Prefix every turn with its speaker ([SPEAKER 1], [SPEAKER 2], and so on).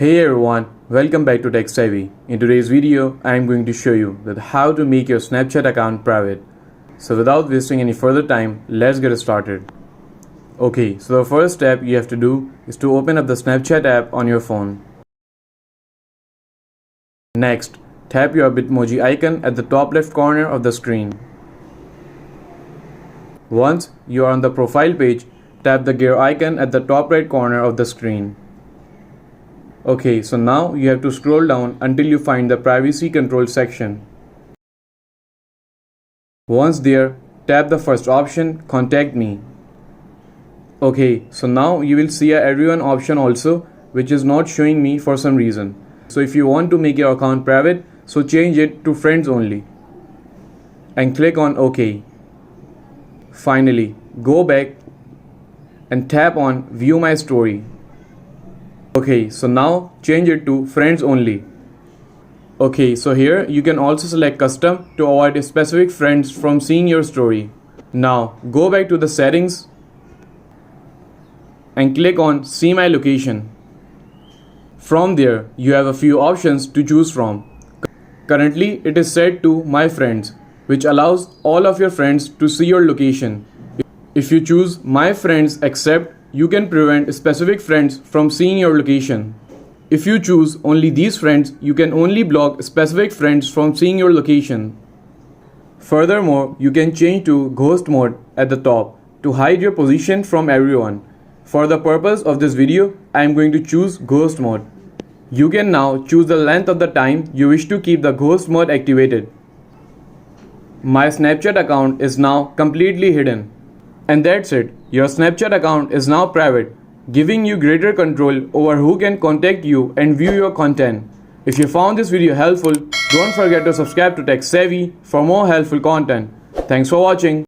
[SPEAKER 1] Hey everyone, welcome back to Tech Savvy. In today's video, I am going to show you that how to make your Snapchat account private. So without wasting any further time, let's get started. Okay, so the first step you have to do is to open up the Snapchat app on your phone. Next, tap your Bitmoji icon at the top left corner of the screen. Once you are on the profile page, tap the gear icon at the top right corner of the screen. Okay, so now you have to scroll down until you find the privacy control section. Once there, tap the first option, contact me. Okay, so now you will see a everyone option also, which is not showing me for some reason. So if you want to make your account private, so change it to friends only. And click on OK. Finally, go back and tap on view my story. Okay, so now change it to friends only. Okay, so here you can also select custom to avoid specific friends from seeing your story. Now go back to the settings and click on see my location. From there you have a few options to choose from. Currently it is set to my friends, which allows all of your friends to see your location. If you choose my friends accept, you can prevent specific friends from seeing your location. If you choose only these friends, you can only block specific friends from seeing your location. Furthermore, you can change to ghost mode at the top to hide your position from everyone. For the purpose of this video, I am going to choose ghost mode. You can now choose the length of the time you wish to keep the ghost mode activated. My Snapchat account is now completely hidden. And that's it. Your Snapchat account is now private, giving you greater control over who can contact you and view your content. If you found this video helpful, don't forget to subscribe to Tech Savvy for more helpful content. Thanks for watching.